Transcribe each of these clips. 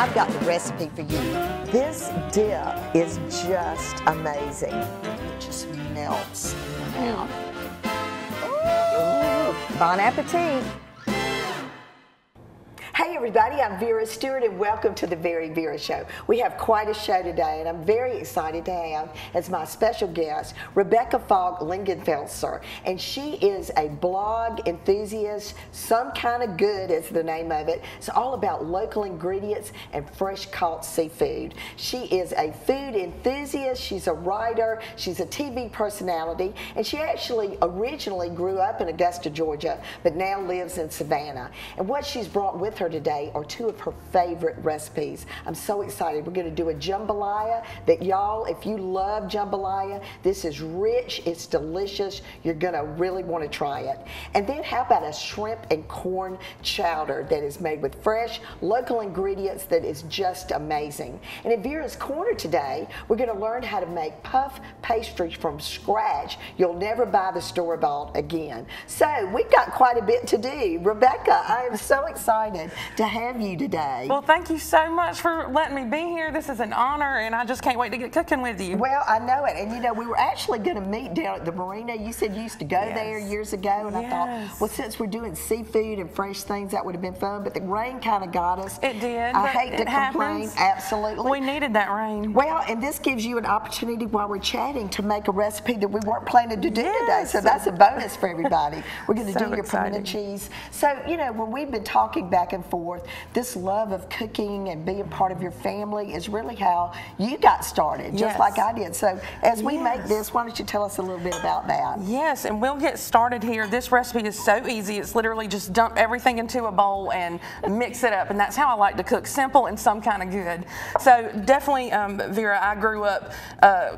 I've got the recipe for you. This dip is just amazing. It just melts in your mouth. Ooh, bon appetit. Hey everybody, I'm Vera Stewart and welcome to the VeryVera Show. We have quite a show today and I'm very excited to have as my special guest Rebekah Lingenfelser, and she is a blog enthusiast. Some Kind of Good is the name of it. It's all about local ingredients and fresh caught seafood. She is a food enthusiast, she's a writer, she's a TV personality, and she actually originally grew up in Augusta, Georgia, but now lives in Savannah. And what she's brought with her today are two of her favorite recipes. I'm so excited. We're going to do a jambalaya that, y'all, if you love jambalaya, this is rich, it's delicious. You're going to really want to try it. And then how about a shrimp and corn chowder that is made with fresh local ingredients that is just amazing. And in Vera's Corner today, we're going to learn how to make puff pastry from scratch. You'll never buy the store-bought again. So we've got quite a bit to do. Rebekah, I am so excited to have you today. Well, thank you so much for letting me be here. This is an honor, and I just can't wait to get cooking with you. Well, I know it. And you know, we were actually going to meet down at the marina. You said you used to go there years ago, and I thought, well, since we're doing seafood and fresh things, that would have been fun. But the rain kind of got us. It did. I hate to complain. Absolutely. We needed that rain. Well, and this gives you an opportunity while we're chatting to make a recipe that we weren't planning to do today. So that's a bonus for everybody. We're going to do your pimento cheese. So, you know, when we've been talking back and forth, this love of cooking and being part of your family is really how you got started, just like I did. So as we make this, why don't you tell us a little bit about that? Yes, and we'll get started here. This recipe is so easy. It's literally just dump everything into a bowl and mix it up, and that's how I like to cook, simple and some kind of good. So definitely, Vera, I grew up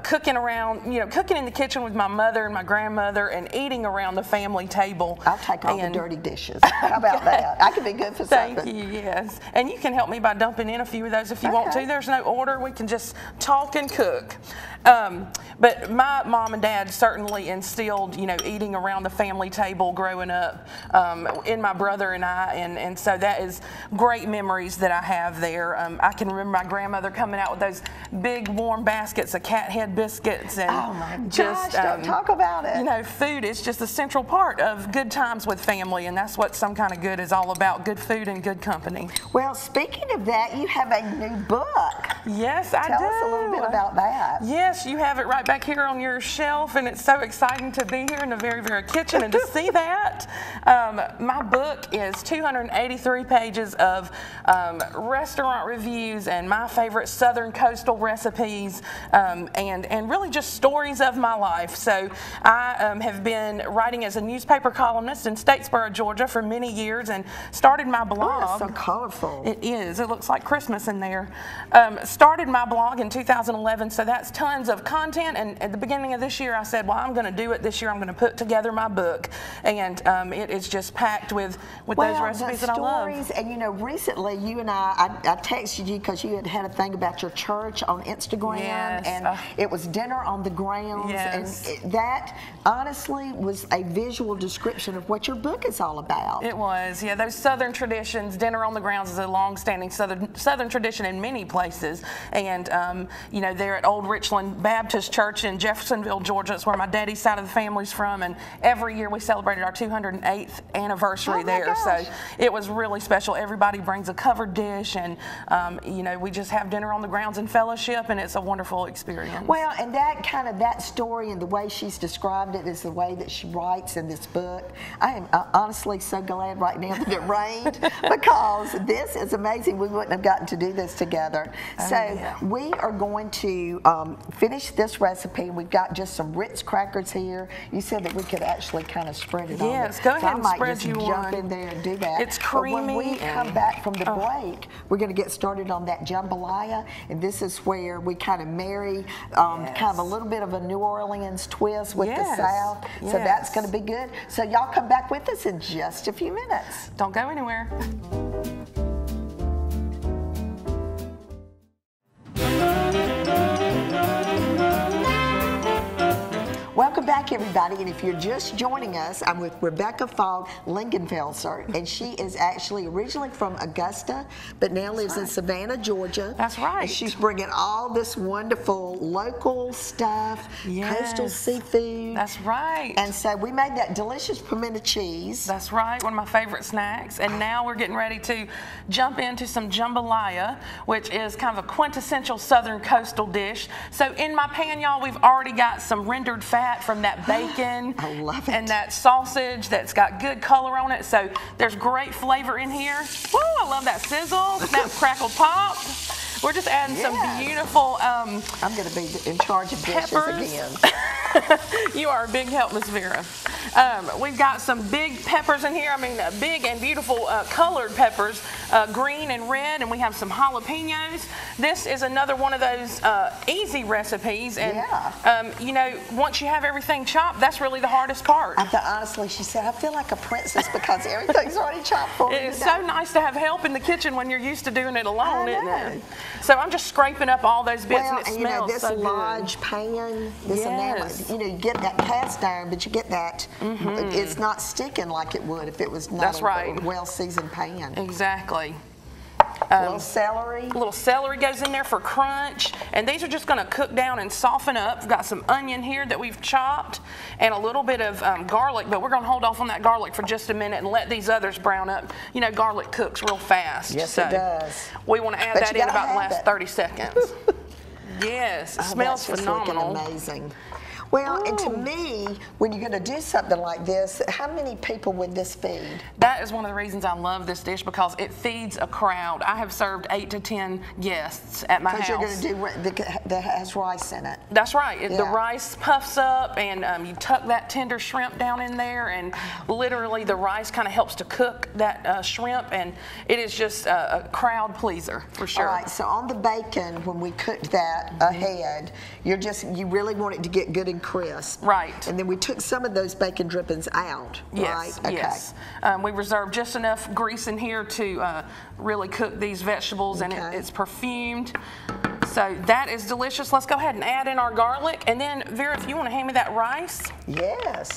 cooking around, cooking in the kitchen with my mother and my grandmother and eating around the family table. I'll take all the dirty dishes. How about that? I could be good for something. Thank you, yes. And you can help me by dumping in a few of those if you want to. There's no order. We can just talk and cook. But my mom and dad certainly instilled, eating around the family table growing up in my brother and I, and so that is great memories that I have there. I can remember my grandmother coming out with those big warm baskets of cat head biscuits, and oh my gosh, don't talk about it. Food is just a central part of good times with family, and that's what Some Kind of Good is all about, good food and good company. Well, speaking of that, you have a new book. Yes, I do. Tell us a little bit about that. Yes, you have it right back here on your shelf, and it's so exciting to be here in the VeryVera kitchen and to see that. My book is 283 pages of restaurant reviews and my favorite southern coastal recipes, and really just stories of my life. So I have been writing as a newspaper columnist in Statesboro, Georgia for many years, and started my blog. Oh, it's so colorful. It is. It looks like Christmas in there. Started my blog in 2011, so that's tons of content, and at the beginning of this year I said, well, I'm going to do it this year. I'm going to put together my book, and it is just packed with those recipes that I love. And recently you and I texted you because you had a thing about your church on Instagram, and it was dinner on the grounds, and that honestly was a visual description of what your book is all about. It was, those southern traditions. Dinner on the grounds is a long-standing southern tradition in many places, and there at Old Richland Baptist Church in Jeffersonville, Georgia, it's where my daddy's side of the family's from, and every year we celebrated our 208th anniversary there. So it was really special. Everybody brings a covered dish, and we just have dinner on the grounds and fellowship, and it's a wonderful experience. Well, and that story and the way she's described it is the way that she writes in this book. I am honestly so glad right now that it rained because this is amazing. We wouldn't have gotten to do this together. We are going to finish this recipe. We've got just some Ritz crackers here. You said that we could actually kind of spread it on. Yes, go ahead and spread you one. I might just jump in there and do that. It's creamy. But when we come back from the break, we're going to get started on that jambalaya, and this is where we kind of marry kind of a little bit of a New Orleans twist with the South. So that's going to be good. So y'all come back with us in just a few minutes. Don't go anywhere. Welcome back, back, everybody, and if you're just joining us, I'm with Rebekah Lingenfelser, and she is actually originally from Augusta, but now lives in Savannah, Georgia. That's right. And she's bringing all this wonderful local stuff, coastal seafood. That's right. And so we made that delicious pimento cheese. That's right, one of my favorite snacks. And now we're getting ready to jump into some jambalaya, which is kind of a quintessential southern coastal dish. So in my pan, y'all, we've already got some rendered fat from that bacon. I love it. And that sausage that's got good color on it. So there's great flavor in here. Woo, I love that sizzle, snap, crackle, pop. We're just adding some beautiful I'm going to be in charge of dishes again. You are a big help, Miss Vera. We've got some big peppers in here. I mean, big and beautiful colored peppers, green and red, and we have some jalapenos. This is another one of those easy recipes. And, you know, once you have everything chopped, that's really the hardest part. Honestly, she said, I feel like a princess because everything's already chopped for me. It's so nice to have help in the kitchen when you're used to doing it alone, isn't it? So I'm just scraping up all those bits, and it smells so good. This large pan, this enamel, you know, you get that cast iron, but you get that, it's not sticking like it would if it was not a well-seasoned pan. Exactly. A little celery. A little celery goes in there for crunch. And these are just going to cook down and soften up. We've got some onion here that we've chopped and a little bit of garlic, but we're going to hold off on that garlic for just a minute and let these others brown up. You know, garlic cooks real fast. Yes, it does. We want to add that in about the last 30 seconds. Yes, it smells phenomenal. Amazing. Well, and to me, when you're going to do something like this, how many people would this feed? That is one of the reasons I love this dish, because it feeds a crowd. I have served 8 to 10 guests at my house. Because you're going to do that has rice in it. That's right. The rice puffs up, and you tuck that tender shrimp down in there, and literally the rice kind of helps to cook that shrimp, and it is just a crowd pleaser for sure. All right. So on the bacon, when we cooked that ahead, you really want it to get good and crisp. Right. And then we took some of those bacon drippings out, right? Okay. Yes. We reserved just enough grease in here to really cook these vegetables, and it's perfumed. So that is delicious. Let's go ahead and add in our garlic. And then, Vera, if you want to hand me that rice. Yes.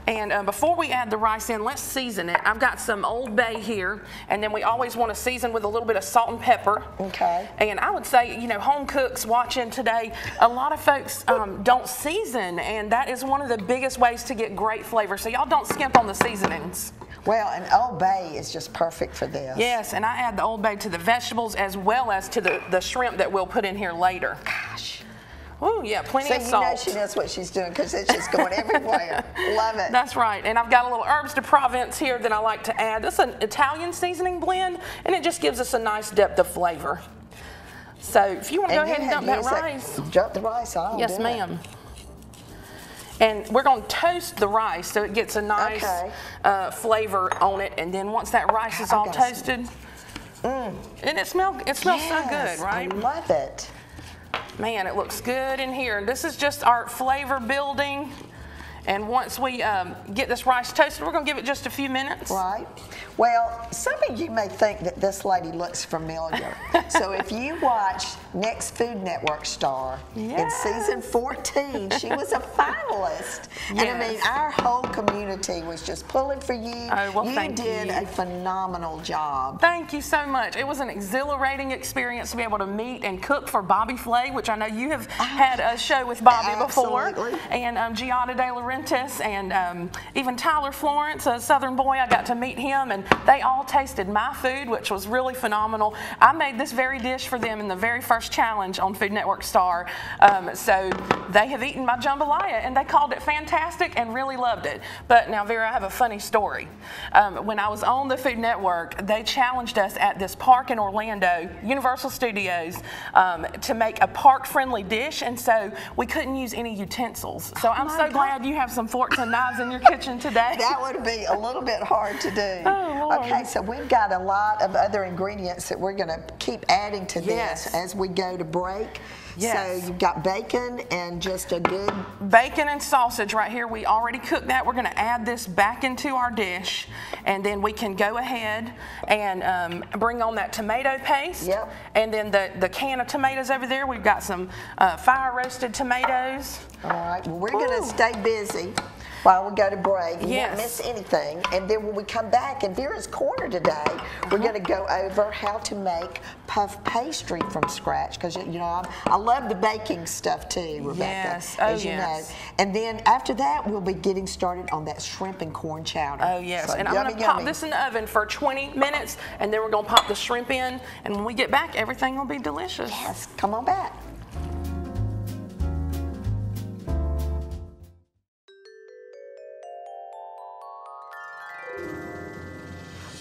And before we add the rice in, let's season it. I've got some Old Bay here, and then we always want to season with a little bit of salt and pepper. Okay. And I would say, you know, home cooks watching today, a lot of folks don't season, and that is one of the biggest ways to get great flavor. So y'all don't skimp on the seasonings. Well, and Old Bay is just perfect for this. Yes, and I add the Old Bay to the vegetables as well as to the shrimp that we'll put in here later. Gosh. Oh, yeah, plenty of salt. So you know she knows what she's doing because it's just going everywhere. Love it. That's right. And I've got a little herbs de Provence here that I like to add. This is an Italian seasoning blend, and it just gives us a nice depth of flavor. So if you want to go ahead and dump that rice. Dump the rice on. Yes, ma'am. And we're going to toast the rice so it gets a nice flavor on it. And then once that rice is all toasted, and it smells so good, right? I love it. Man, it looks good in here. This is just our flavor building. And once we get this rice toasted, we're going to give it just a few minutes. Right. Well, some of you may think that this lady looks familiar. So if you watch Next Food Network Star in season 14, she was a finalist. And I mean, our whole community was just pulling for you. Oh, well, you did a phenomenal job. Thank you so much. It was an exhilarating experience to be able to meet and cook for Bobby Flay, which I know you have had a show with Bobby before. And Giada De Laurentiis and even Tyler Florence, a Southern boy, I got to meet him, and they all tasted my food, which was really phenomenal. I made this very dish for them in the very first challenge on Food Network Star. So they have eaten my jambalaya, and they called it fantastic and really loved it. But now, Vera, I have a funny story. When I was on the Food Network, they challenged us at this park in Orlando, Universal Studios, to make a park-friendly dish, and so we couldn't use any utensils. So I'm so glad you have some forks and knives in your kitchen today. That would be a little bit hard to do. Oh, Lord. Okay, so we've got a lot of other ingredients that we're going to keep adding to this as we go to break. Yes. So you've got bacon and just a good... Bacon and sausage right here. We already cooked that. We're going to add this back into our dish, and then we can go ahead and bring on that tomato paste. Yep. And then the can of tomatoes over there. We've got some fire roasted tomatoes. All right, well, we're going to stay busy while we go to break. You Yes. won't miss anything. And then when we come back in Vera's Corner today, we're going to go over how to make puff pastry from scratch. Because, you know, I love the baking stuff too, Rebekah, Yes. as you know. And then after that, we'll be getting started on that shrimp and corn chowder. Oh, yes. So and I'm going to pop this in the oven for 20 minutes, and then we're going to pop the shrimp in. And when we get back, everything will be delicious. Yes, come on back.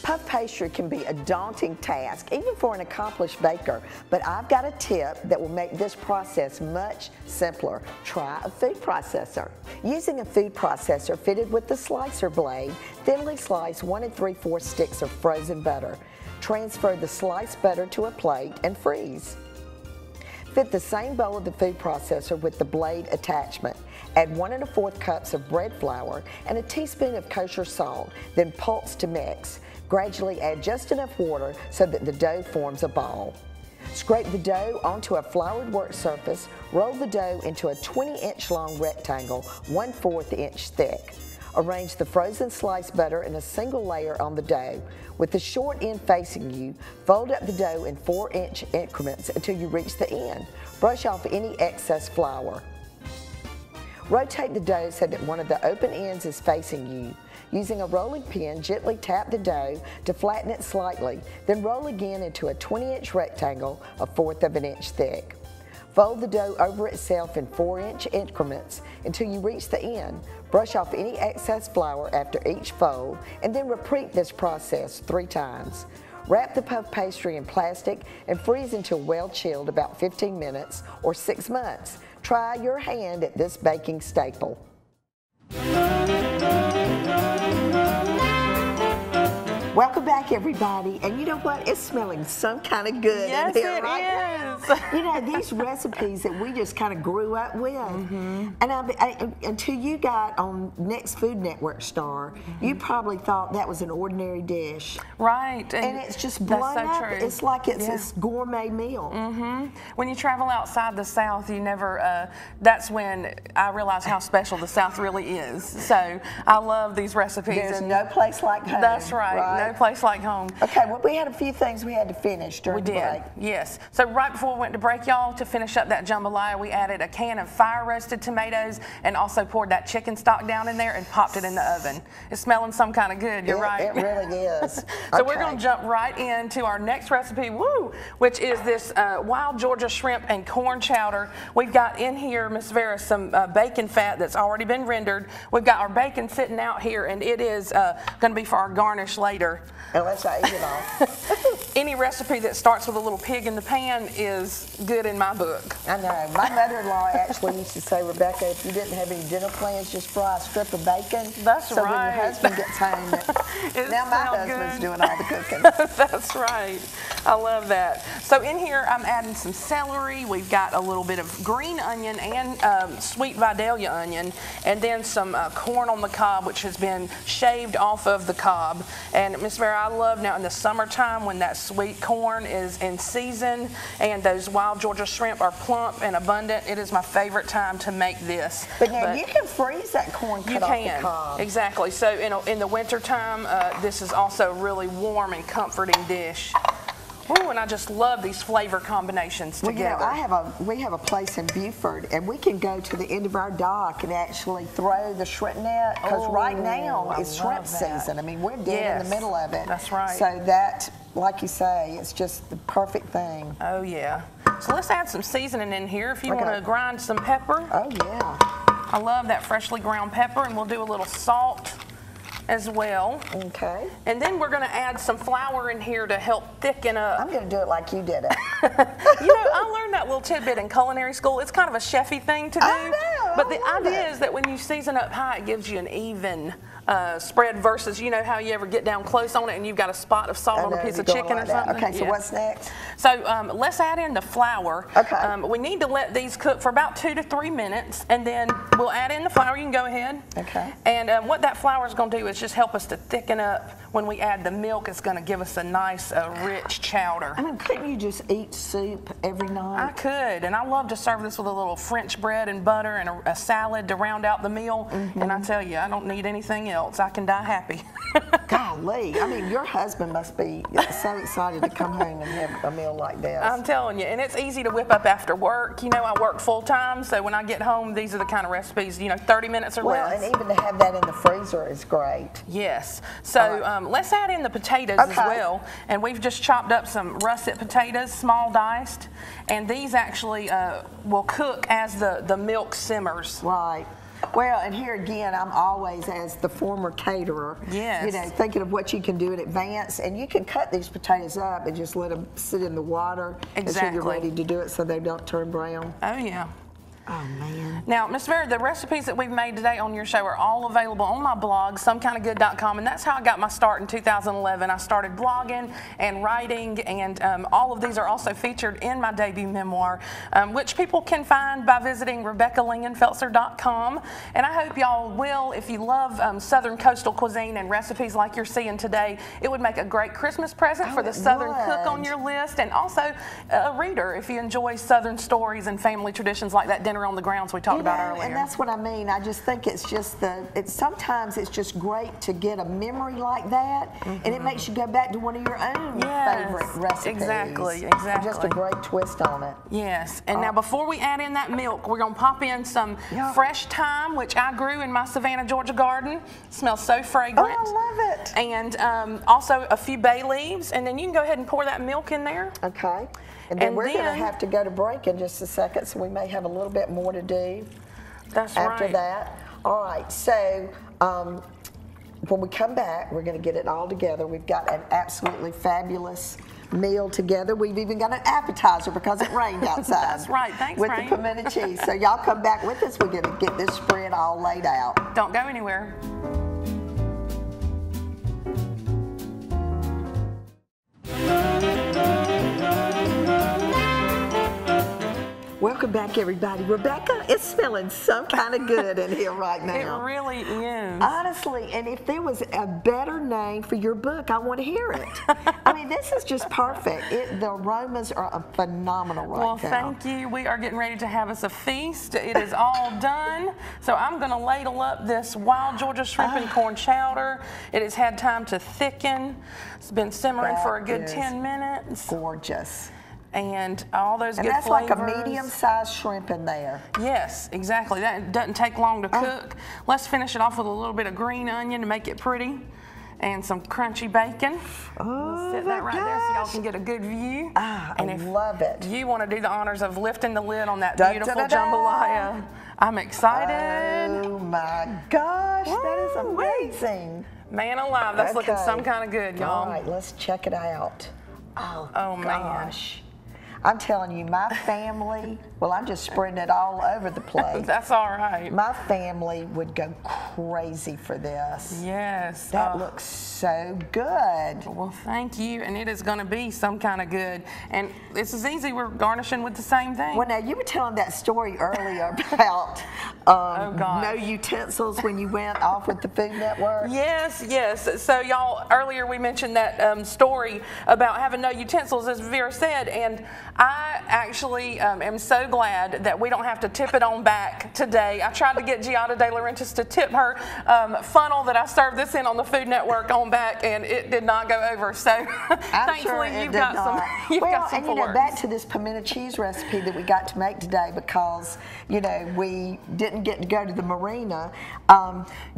Puff pastry can be a daunting task, even for an accomplished baker, but I've got a tip that will make this process much simpler. Try a food processor. Using a food processor fitted with the slicer blade, thinly slice 1 3/4 sticks of frozen butter. Transfer the sliced butter to a plate and freeze. Fit the same bowl of the food processor with the blade attachment. Add 1 1/4 cups of bread flour and a teaspoon of kosher salt, then pulse to mix. Gradually add just enough water so that the dough forms a ball. Scrape the dough onto a floured work surface, roll the dough into a 20-inch long rectangle, 1/4 inch thick. Arrange the frozen sliced butter in a single layer on the dough. With the short end facing you, fold up the dough in 4-inch increments until you reach the end. Brush off any excess flour. Rotate the dough so that one of the open ends is facing you. Using a rolling pin, gently tap the dough to flatten it slightly, then roll again into a 20-inch rectangle, 1/4 inch thick. Fold the dough over itself in 4-inch increments until you reach the end. Brush off any excess flour after each fold, and then repeat this process 3 times. Wrap the puff pastry in plastic and freeze until well chilled, about 15 minutes or 6 months. Try your hand at this baking staple. Welcome back, everybody. And you know what? It's smelling some kind of good in here right now. You know, these recipes that we just kind of grew up with. And until you got on Next Food Network Star, you probably thought that was an ordinary dish. Right. And it's just blown up. True. It's like it's this gourmet meal. When you travel outside the South, you never, that's when I realize how special the South really is. So I love these recipes. There's no place like home. That's right. No place like home. Okay, well, we had a few things we had to finish during the break. Yes. So right before we went to break, y'all, to finish up that jambalaya, we added a can of fire roasted tomatoes and also poured that chicken stock down in there and popped it in the oven. It's smelling some kind of good. You're right. It really is. So we're going to jump right into our next recipe, which is this wild Georgia shrimp and corn chowder. We've got in here, Miss Vera, some bacon fat that's already been rendered. We've got our bacon sitting out here, and it is going to be for our garnish later. Unless I eat it all. Any recipe that starts with a little pig in the pan is good in my book. I know. My mother-in-law actually used to say, Rebekah, if you didn't have any dinner plans, just fry a strip of bacon. That's so right. when your husband gets home, now my husband's doing all the cooking. That's right. I love that. So in here, I'm adding some celery. We've got a little bit of green onion and sweet Vidalia onion, and then some corn on the cob, which has been shaved off of the cob. And Miss Vera, I love now in the summertime when that sweet corn is in season and those wild Georgia shrimp are plump and abundant. It is my favorite time to make this. But now you can freeze that corn cut off the cob. Exactly. So in the winter time, this is also a really warm and comforting dish. Ooh, and I just love these flavor combinations together. You know, we have a place in Beaufort, and we can go to the end of our dock and actually throw the shrimp net, because right now it's shrimp season. I mean, we're dead in the middle of it. That's right. So that, like you say, it's just the perfect thing. Oh, yeah. So let's add some seasoning in here if you want to grind some pepper. Oh, yeah. I love that freshly ground pepper, and we'll do a little salt as well. Okay. And then we're going to add some flour in here to help thicken up. I'm going to do it like you did it. You know, I learned that little tidbit in culinary school. It's kind of a chefy thing to do. I know. But the idea is that when you season up high, it gives you an even spread versus, you know how you ever get down close on it and you've got a spot of salt on a piece of chicken or something? Okay, so what's next? So let's add in the flour. Okay. We need to let these cook for about 2 to 3 minutes, and then we'll add in the flour. You can go ahead. Okay. And what that flour is going to do is just help us to thicken up. When we add the milk, it's going to give us a nice, rich chowder. I mean, couldn't you just eat soup every night? I could, and I love to serve this with a little French bread and butter and a salad to round out the meal. And I tell you, I don't need anything else. I can die happy. Golly, I mean, your husband must be so excited to come home and have a meal like this. I'm telling you, and it's easy to whip up after work. You know, I work full time, so when I get home, these are the kind of recipes, you know, 30 minutes or less. Well, and even to have that in the freezer is great. Yes. So let's add in the potatoes as well. And we've just chopped up some russet potatoes, small diced, and these actually will cook as the milk simmers. Right. Well, and here again, I'm always, as the former caterer, you know, thinking of what you can do in advance. And you can cut these potatoes up and just let them sit in the water until you're ready to do it so they don't turn brown. Oh, yeah. Oh, man. Now, Miss Vera, the recipes that we've made today on your show are all available on my blog, somekindofgood.com, and that's how I got my start in 2011. I started blogging and writing, and all of these are also featured in my debut memoir, which people can find by visiting RebekahLingenfelser.com. And I hope y'all will, if you love Southern coastal cuisine and recipes like you're seeing today, it would make a great Christmas present for the Southern cook on your list, and also a reader if you enjoy Southern stories and family traditions like that dinner on the grounds we talked about earlier. And that's what I mean. I just think it's just sometimes it's just great to get a memory like that, and it makes you go back to one of your own favorite recipes. Exactly. Just a great twist on it. Yes. And now before we add in that milk, we're going to pop in some fresh thyme, which I grew in my Savannah, Georgia garden. It smells so fragrant. Oh, I love it. And also a few bay leaves, and then you can go ahead and pour that milk in there. Okay. And then we're going to have to go to break in just a second, so we may have a little bit more to do after that. All right, so when we come back, we're going to get it all together. We've got an absolutely fabulous meal together. We've even got an appetizer because it rained outside. That's right. Thanks, with the pimento cheese. So y'all come back with us. We're going to get this spread all laid out. Don't go anywhere. Welcome back, everybody. Rebekah, it's smelling some kind of good in here right now. It really is. Honestly, and if there was a better name for your book, I want to hear it. I mean, this is just perfect. The aromas are phenomenal right now. Well, thank you. We are getting ready to have us a feast. It is all done. So I'm going to ladle up this wild Georgia shrimp and corn chowder. It has had time to thicken. It's been simmering for a good 10 minutes. Gorgeous. And all those good flavors. flavors. Like a medium-sized shrimp in there. Yes, exactly. That doesn't take long to cook. Let's finish it off with a little bit of green onion to make it pretty, and some crunchy bacon. Set that right there so y'all can get a good view. I love it. You want to do the honors of lifting the lid on that beautiful jambalaya. I'm excited. Oh my gosh, that is amazing. Man alive, that's looking some kind of good, y'all. All right, let's check it out. Oh gosh. I'm telling you, my family, well, I'm just spreading it all over the place. That's all right. My family would go crazy for this. Yes. That looks so good. Well, thank you, and it is going to be some kind of good. And this is easy. We're garnishing with the same thing. Well, now, you were telling that story earlier about no utensils when you went off with the Food Network. Yes, yes. So, y'all, earlier we mentioned that story about having no utensils, as Vera said, and I actually am so glad that we don't have to tip it on back today. I tried to get Giada De Laurentiis to tip her funnel that I served this in on the Food Network on back, and it did not go over. So thankfully you've got some and you know, back to this pimento cheese recipe that we got to make today, because you know we didn't get to go to the marina.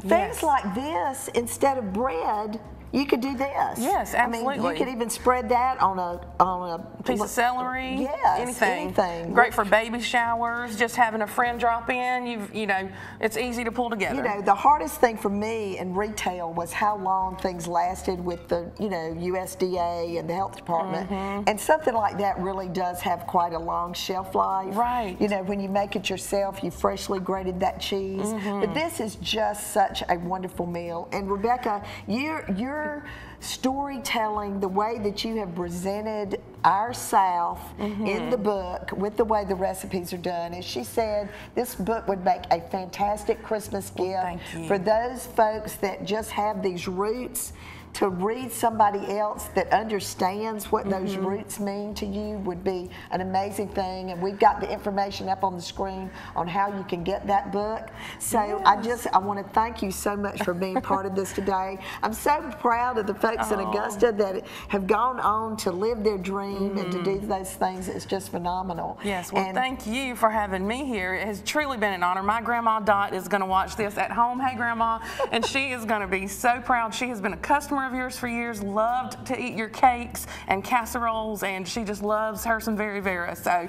Things like this, instead of bread, you could do this. Yes, absolutely. I mean, you could even spread that on a piece of celery. Yes, anything. Great for baby showers. Just having a friend drop in. You know, it's easy to pull together. You know, the hardest thing for me in retail was how long things lasted with the USDA and the health department, and something like that really does have quite a long shelf life. Right. You know, when you make it yourself, you freshly grated that cheese. But this is just such a wonderful meal. And Rebekah, your storytelling, the way that you have presented our South in the book with the way the recipes are done, as she said, this book would make a fantastic Christmas gift for those folks that just have these roots. To read somebody else that understands what those roots mean to you would be an amazing thing. And we've got the information up on the screen on how you can get that book. So I want to thank you so much for being part of this today. I'm so proud of the folks in Augusta that have gone on to live their dream and to do those things. It's just phenomenal. Yes, well, thank you for having me here. It has truly been an honor. My grandma Dot is going to watch this at home. Hey, Grandma. And she is going to be so proud. She has been a customer of yours for years, loved to eat your cakes and casseroles, and she just loves her some VeryVera. So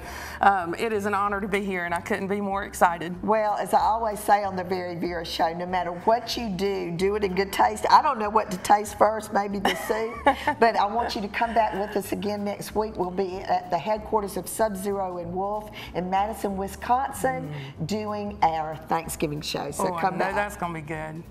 it is an honor to be here, and I couldn't be more excited. Well, as I always say on the VeryVera show, no matter what you do it in good taste. I don't know what to taste first, maybe the soup, but I want you to come back with us again next week. We'll be at the headquarters of Sub-Zero and Wolf in Madison, Wisconsin, doing our Thanksgiving show. So come back. That's going to be good.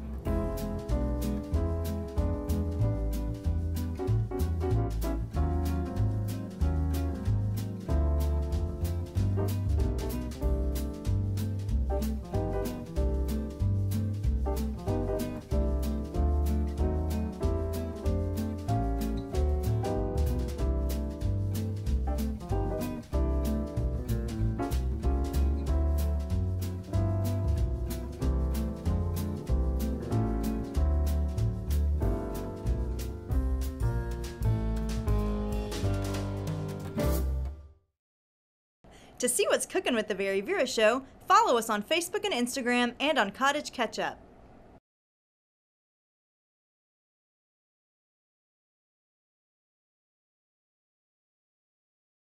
To see what's cooking with the VeryVera Show, follow us on Facebook and Instagram and on Cottage Ketchup.